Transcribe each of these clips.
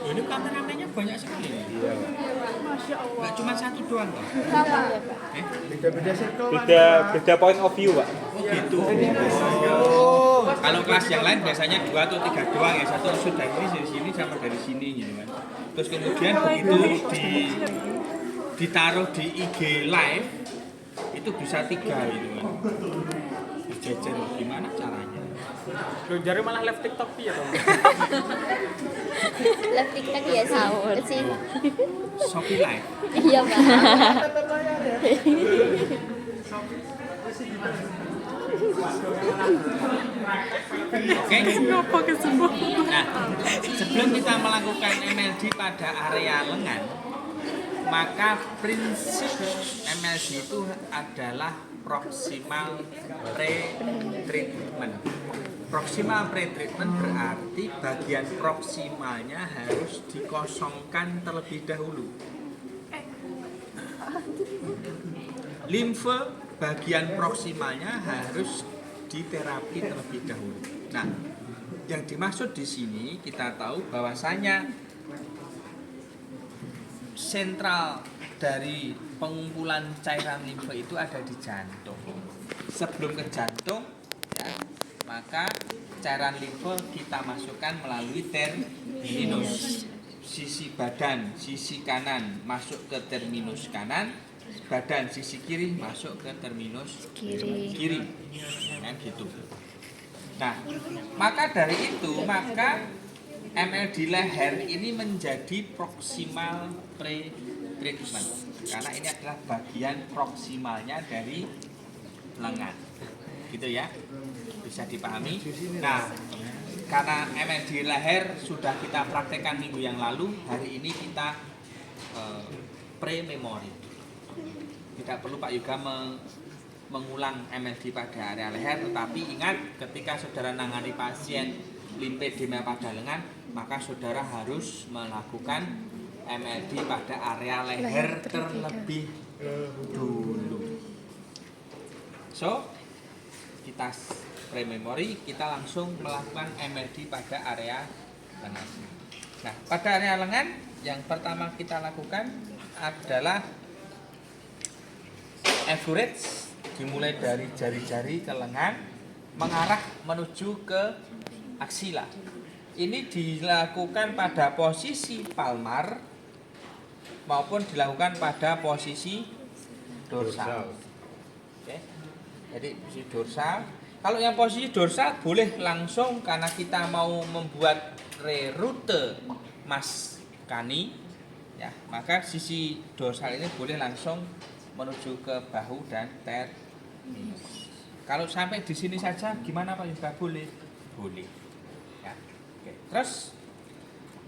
Ini kameramennya banyak sekali. Iya. Masya Allah. Nggak cuma satu doang kok. Sama. Beda-beda circle. Beda point of view, Pak. Oh gitu. Oh. Kalau kelas yang lain biasanya 2 atau 3 doang ya, satu sudah ini dari sini sama dari sini gitu kan. Terus kemudian begitu ditaruh di IG live itu bisa 3 gitu kan. Berjejer gimana caranya? Lu jari malah live TikTok ya, Bang. Live TikTok ya sahur sih. Shopee Live. Iya, Pak. Oke. Nah, sebelum kita melakukan MLD pada area lengan, maka prinsip MLD itu adalah proximal pre-treatment. Proximal pre-treatment berarti bagian proksimalnya harus dikosongkan terlebih dahulu. Limfe bagian proksimalnya harus diterapi terlebih dahulu. Nah, yang dimaksud di sini kita tahu bahwasanya sentral dari pengumpulan cairan limfe itu ada di jantung. Sebelum ke jantung, ya, maka cairan limfe kita masukkan melalui terminus. Sisi badan, sisi kanan masuk ke terminus kanan, badan sisi kiri masuk ke terminus kiri. Nah, gitu. Nah, maka dari itu, maka MLD leher ini menjadi proximal pre-treatment karena ini adalah bagian proksimalnya dari lengan. Gitu ya. Bisa dipahami. Nah, karena MLD leher sudah kita praktekkan minggu yang lalu, hari ini kita pre-memory. Tidak perlu Pak Yoga mengulang MLD pada area leher, tetapi ingat ketika saudara nangani pasien limfedema pada lengan, maka saudara harus melakukan MLD pada area leher terlebih dulu. So, kita pre-memory, kita langsung melakukan MLD pada area lengan. Nah, pada area lengan yang pertama kita lakukan adalah average, dimulai dari jari-jari ke lengan mengarah menuju ke aksila. Ini dilakukan pada posisi palmar maupun dilakukan pada posisi dorsal. Oke. Jadi posisi dorsal. Kalau yang posisi dorsal boleh langsung karena kita mau membuat rerute Mascani, ya, maka sisi dorsal ini boleh langsung menuju ke bahu dan terminus. Kalau sampai di sini saja gimana Pak Yoga? Boleh? Boleh. Ya. Oke. Terus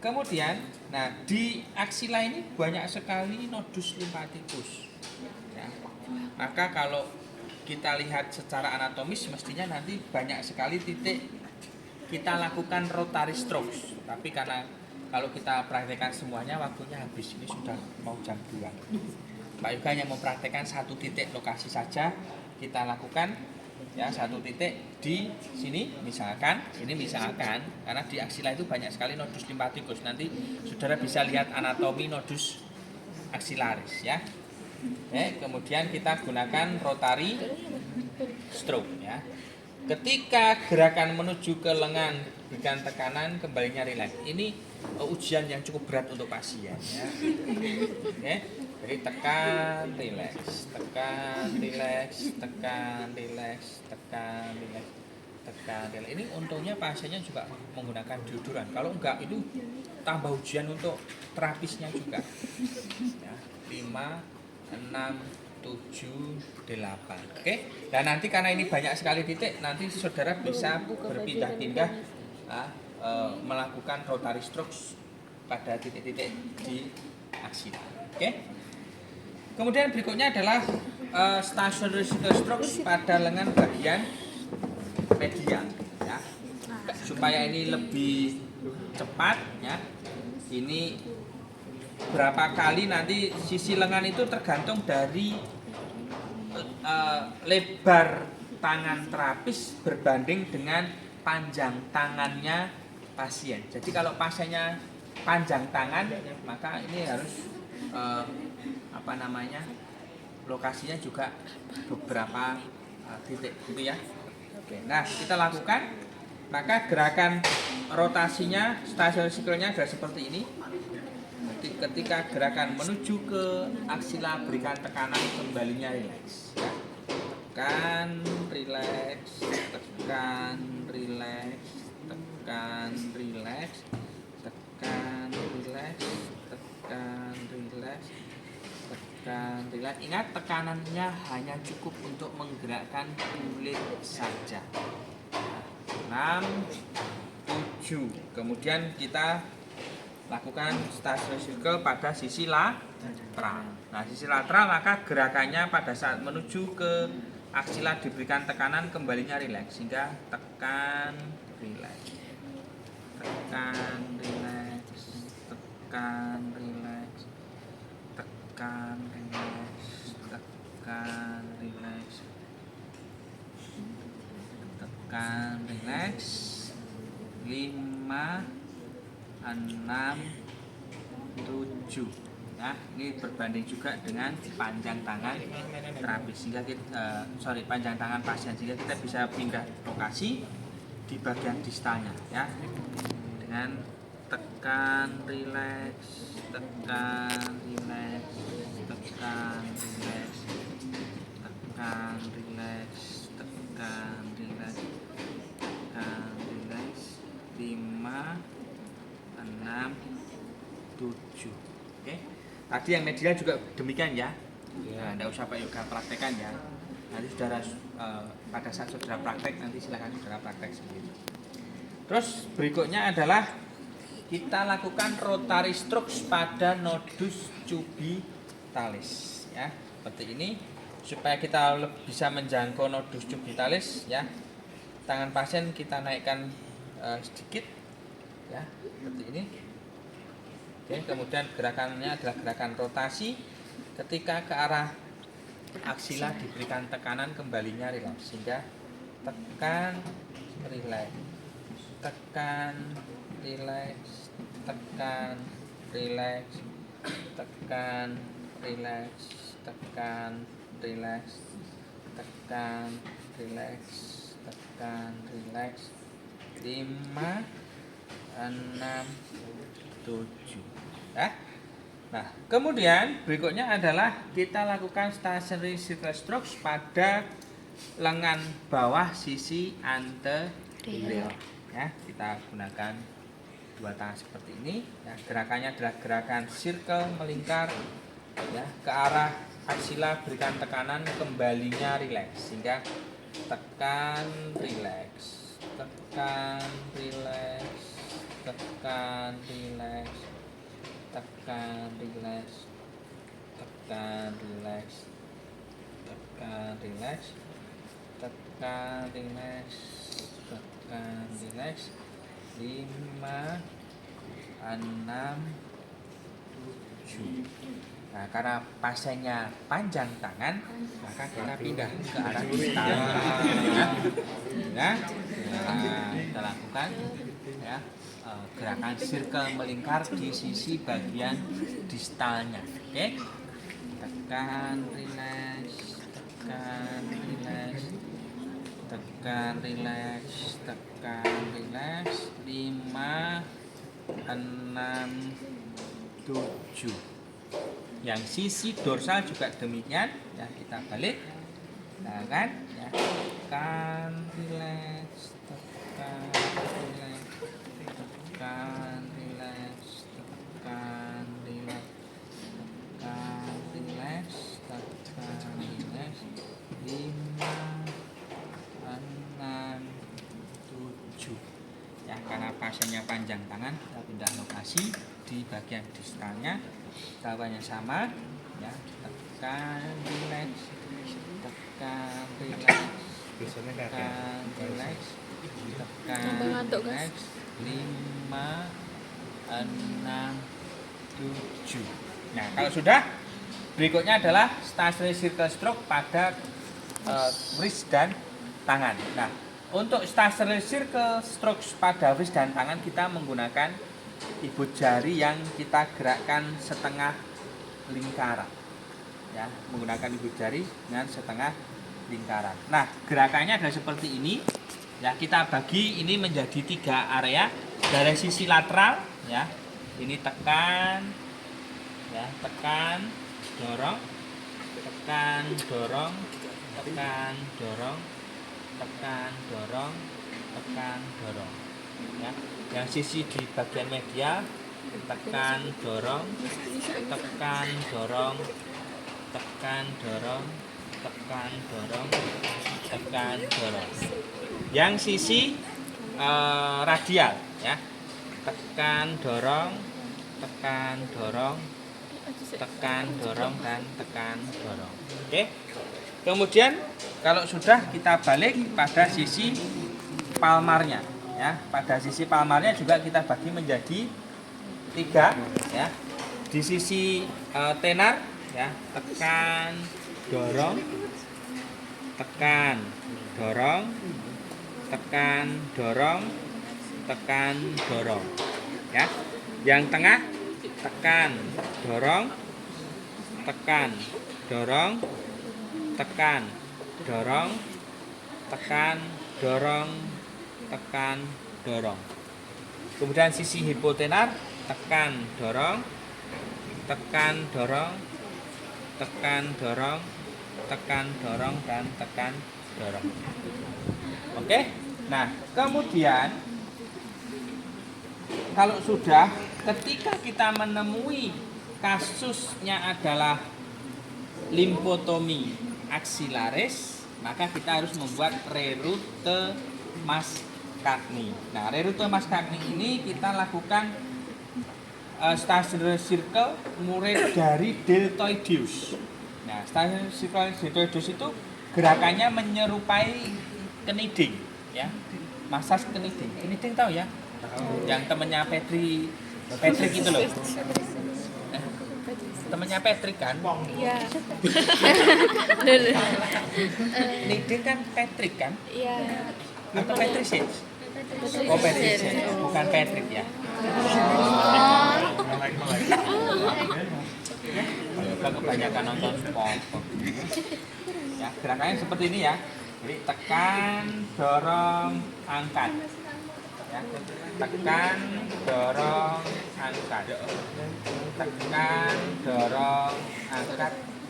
kemudian, nah di aksila ini banyak sekali nodus limfatikus. Ya. Maka kalau kita lihat secara anatomis mestinya nanti banyak sekali titik kita lakukan rotary strokes. Tapi karena kalau kita praktekkan semuanya waktunya habis, ini sudah mau jam 2. Pak Yoga hanya mempraktekkan satu titik lokasi saja kita lakukan, ya, satu titik di sini misalkan, ini misalkan karena di aksila itu banyak sekali nodus limfatikus. Nanti saudara bisa lihat anatomi nodus aksilaris, ya. Kemudian kita gunakan rotary stroke, ya. Ketika gerakan menuju ke lengan berikan tekanan, kembalinya rileks. Ini ujian yang cukup berat untuk pasien, ya. Oke. Jadi tekan, rileks, tekan, rileks, tekan, rileks, tekan, rileks, tekan, rileks. Ini untungnya pasiennya juga menggunakan deodoran. Kalau enggak itu tambah ujian untuk terapisnya juga. Ya, 5, 6, 7, 8. Oke. Dan nanti karena ini banyak sekali titik, nanti saudara bisa berpindah-pindah melakukan rotary strokes pada titik-titik di aksila. Oke. Kemudian berikutnya adalah stationary strokes pada lengan bagian medial, ya. Supaya ini lebih cepat, ya. Ini berapa kali nanti sisi lengan itu tergantung dari lebar tangan terapis berbanding dengan panjang tangannya pasien. Jadi kalau pasiennya panjang tangan, maka ini harus lokasinya juga beberapa titik, gitu ya. Oke, nah kita lakukan, maka gerakan rotasinya, stationary circle-nya adalah seperti ini. Jadi ketika gerakan menuju ke aksila, berikan tekanan, kembalinya rileks. Ya. Tekan, rileks, tekan, rileks, tekan, rileks, tekan, rileks, tekan, rileks, tekan, rileks. Ingat, tekanannya hanya cukup untuk menggerakkan kulit saja. 6, 7. Kemudian kita lakukan stationary circle pada sisi lateral. Nah, sisi lateral maka gerakannya pada saat menuju ke aksila diberikan tekanan, kembalinya rileks, sehingga tekan, rileks, tekan, rileks, tekan, rileks, tekan, rileks, tekan, rileks, tekan, rileks. 5, 6, 7. Nah, ini berbanding juga dengan panjang tangan terapis, sehingga kita, panjang tangan pasien, sehingga kita bisa pindah lokasi di bagian distalnya, ya, dengan tekan, rileks, tekan, rileks, tekan, rileks, tekan, rileks, tekan, rileks, tekan, rileks. 5, 6, 7. Oke. Tadi yang medial juga demikian ya. Nah, enggak usah Pak Yoga praktekkan ya. Nanti saudara pada saat saudara praktek, nanti silakan saudara praktek sendiri. Terus berikutnya adalah kita lakukan rotary strokes pada nodus cubitalis, ya. Seperti ini, supaya kita bisa menjangkau nodus cubitalis, ya. Tangan pasien kita naikkan sedikit, ya, seperti ini. Oke, kemudian gerakannya adalah gerakan rotasi. Ketika ke arah aksila diberikan tekanan, kembalinya rileks, sehingga tekan, rileks, tekan, rileks, tekan, rileks, tekan, rileks, tekan, rileks, tekan, rileks, tekan, rileks. 5, 6, 7. Ya. Nah, kemudian berikutnya adalah kita lakukan stationary circle strokes pada lengan bawah sisi anterior. Ya, kita gunakan dua tangan seperti ini. Ya, gerakannya adalah gerakan circle melingkar, ya, ke arah aksila, berikan tekanan, kembalinya rileks, sehingga tekan, rileks, tekan, rileks, tekan, rileks, tekan, rileks, tekan, rileks, tekan, rileks, tekan, rileks, tekan, rileks. 5, 6, 7. Nah, karena pasiennya panjang tangan, maka kita pindah ke arah distal. Nah, kita lakukan, ya, gerakan circle melingkar di sisi bagian distalnya. Oke, tekan, rileks, tekan, rileks, tekan, rileks, tekan, rileks. 5, 6, 7. Yang sisi dorsal juga demikian, ya, kita balik, nah, kan, ya, tekan, rileks, tekan, rileks, tekan, rileks, tekan, rileks, tekan, rileks, tekan, rileks. 5, 6, 7. Ya, karena pasiennya panjang tangan, kita pindah lokasi di bagian distalnya. Lawannya sama, ya, tekan, rileks, tekan, rileks, tekan, rileks, tekan, rileks. 5, 6, 7. Nah, kalau sudah, berikutnya adalah stationary circle stroke pada wrist dan tangan. Nah, Untuk stationary circle, stroke pada wrist dan tangan kita menggunakan ibu jari yang kita gerakkan setengah lingkaran. Ya, menggunakan ibu jari dengan setengah lingkaran. Nah, gerakannya adalah seperti ini. Ya, kita bagi ini menjadi 3 area. Dari sisi lateral, ya, ini tekan, ya, tekan, dorong, tekan, dorong, tekan, dorong, tekan, dorong, tekan, dorong. Ya, yang sisi di bagian media, tekan, dorong, tekan, dorong, tekan, dorong, tekan, dorong, tekan, dorong. Yang sisi radial, ya, tekan, dorong, tekan, dorong, tekan, dorong, dan tekan, dorong. Oke. Kemudian kalau sudah, kita balik pada sisi palmarnya, ya. Pada sisi palmarnya juga kita bagi menjadi 3, ya. Di sisi tenar, ya, tekan, dorong, tekan, dorong, tekan, dorong, tekan, dorong, ya. Yang tengah, tekan, dorong, tekan, dorong, tekan, dorong, tekan, dorong, tekan, dorong. Kemudian sisi hipotenar, tekan, dorong, tekan, dorong, tekan, dorong, tekan, dorong, dan tekan, dorong. Oke. Nah, kemudian kalau sudah, ketika kita menemui kasusnya adalah limfotomi aksilaris, maka kita harus membuat reroute Mascagni. Nah, reroute Mascagni ini kita lakukan stationary circle mulai dari deltoideus. Nah, stationary circle deltoideus itu gerakannya menyerupai knitting, ya. Massage knitting. Knitting tahu ya? Yang temennya Patrick itu loh. Temennya Patrick kan? Iya. Knitting kan Patrick kan? Iya. Atau Patrick? Oh, Patrick, bukan Patrick ya. Kita kebanyakan nonton SpongeBob. Ya, gerakannya seperti ini ya. Jadi tekan, dorong, angkat. Ya, tekan, dorong, angkat. Tekan, dorong, angkat.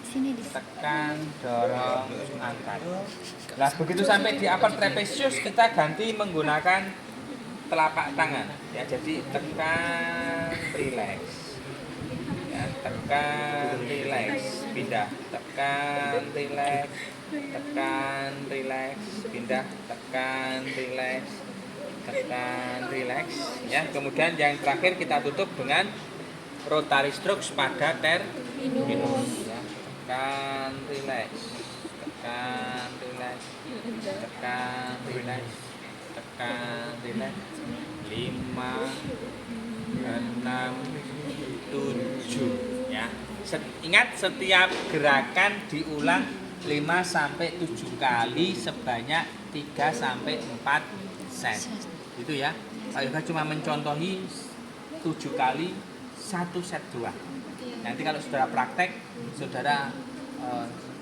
Tekan, dorong, angkat. Nah, begitu sampai di upper trapezius, kita ganti menggunakan telapak tangan. Ya, jadi tekan, relax. Ya, tekan, relax, pindah. Tekan, relax, tekan, relax, pindah. Tekan, relax, tekan, relax. Ya, kemudian yang terakhir kita tutup dengan rotary strokes pada terminus. Ya, tekan, relax, tekan, relax, tekan, relax, tekan, relax. 5, 6, 7. Ya. Ingat, setiap gerakan diulang 5 sampai 7 kali sebanyak 3 sampai 4 set. Itu ya. Pak Yoga cuma mencontohi 7 kali 1 set doang. Nanti kalau saudara praktek, saudara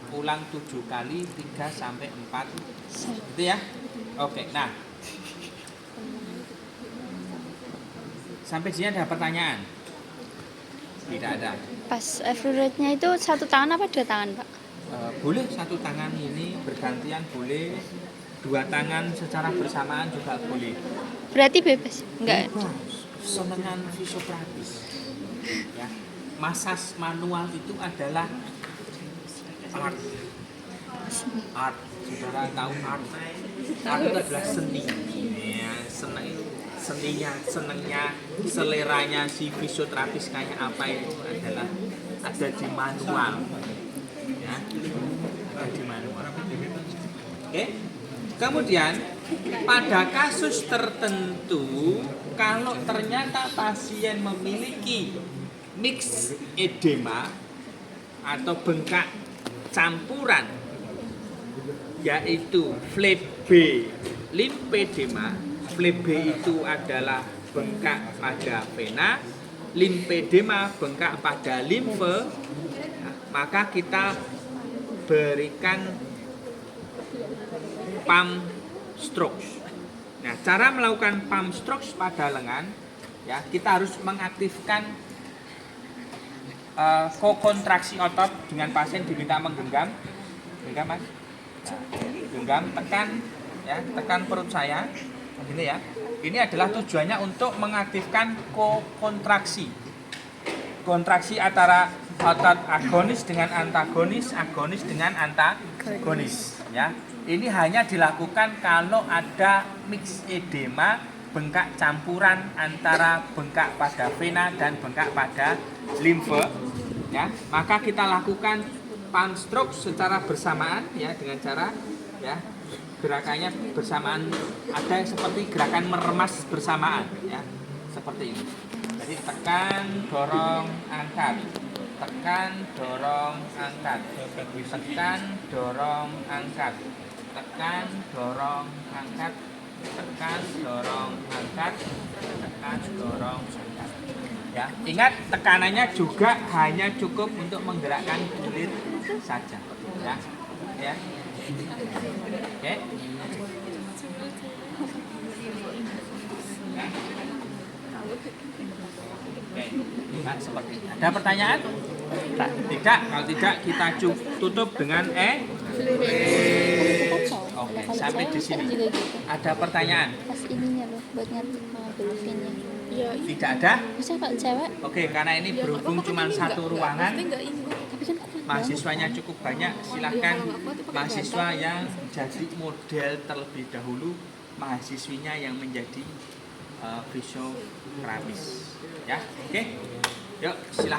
ulang 7 kali 3 sampai 4 set. Itu ya. Oke, nah. Sampai sini ada pertanyaan? Tidak ada. Pas rate-nya itu 1 tangan apa 2 tangan, Pak? Boleh 1 tangan ini bergantian, boleh 2 tangan secara bersamaan juga boleh. Berarti bebas? Enggak. Senengan fisioterapis. Ya. Massage manual itu adalah art. Art. Saudara tahu art? Art itu adalah seni. Ya, senengnya, seleranya si fisioterapis kayak apa itu adalah ada di manual. Ya, ada di manual. Oke. Kemudian pada kasus tertentu, kalau ternyata pasien memiliki mixed edema atau bengkak campuran, yaitu flap B limfedema, flebe itu adalah bengkak pada vena, limfedema bengkak pada limfe, nah, maka kita berikan pump strokes. Nah, cara melakukan pump strokes pada lengan, ya kita harus mengaktifkan kokontraksi otot dengan pasien diminta menggenggam, genggam mas, nah, genggam, tekan, ya tekan perut saya, begini ya. Ini adalah tujuannya untuk mengaktifkan kokontraksi, kontraksi antara otot agonis dengan antagonis, agonis dengan antagonis, ya. Ini hanya dilakukan kalau ada mix edema, bengkak campuran antara bengkak pada vena dan bengkak pada limfe, ya. Maka kita lakukan pump stroke secara bersamaan, ya, dengan cara, ya, gerakannya bersamaan, ada yang seperti gerakan meremas bersamaan, ya, seperti ini. Jadi tekan, dorong, angkat, tekan, dorong, angkat, tekan, dorong, angkat, tekan, dorong, angkat, tekan, dorong, angkat, tekan, dorong, angkat. Ya, ingat tekanannya juga hanya cukup untuk menggerakkan kulit saja, ya, ya. Oke. Oke, nah, seperti ini. Ada pertanyaan? Nah, tidak, kalau tidak kita tutup dengan Oke, sampai di sini. Juga gitu. Ada pertanyaan? Pas ininya loh, buat ngerti belufinnya. Tidak ada? Bisa kalau cewek, Oke, karena ini berhubung cuma satu ruangan, tapi kan kuat mahasiswanya cukup banyak, silahkan mahasiswa yang jadi model terlebih dahulu, mahasiswinya yang menjadi fisioterapis, ya. Oke, yuk silahkan.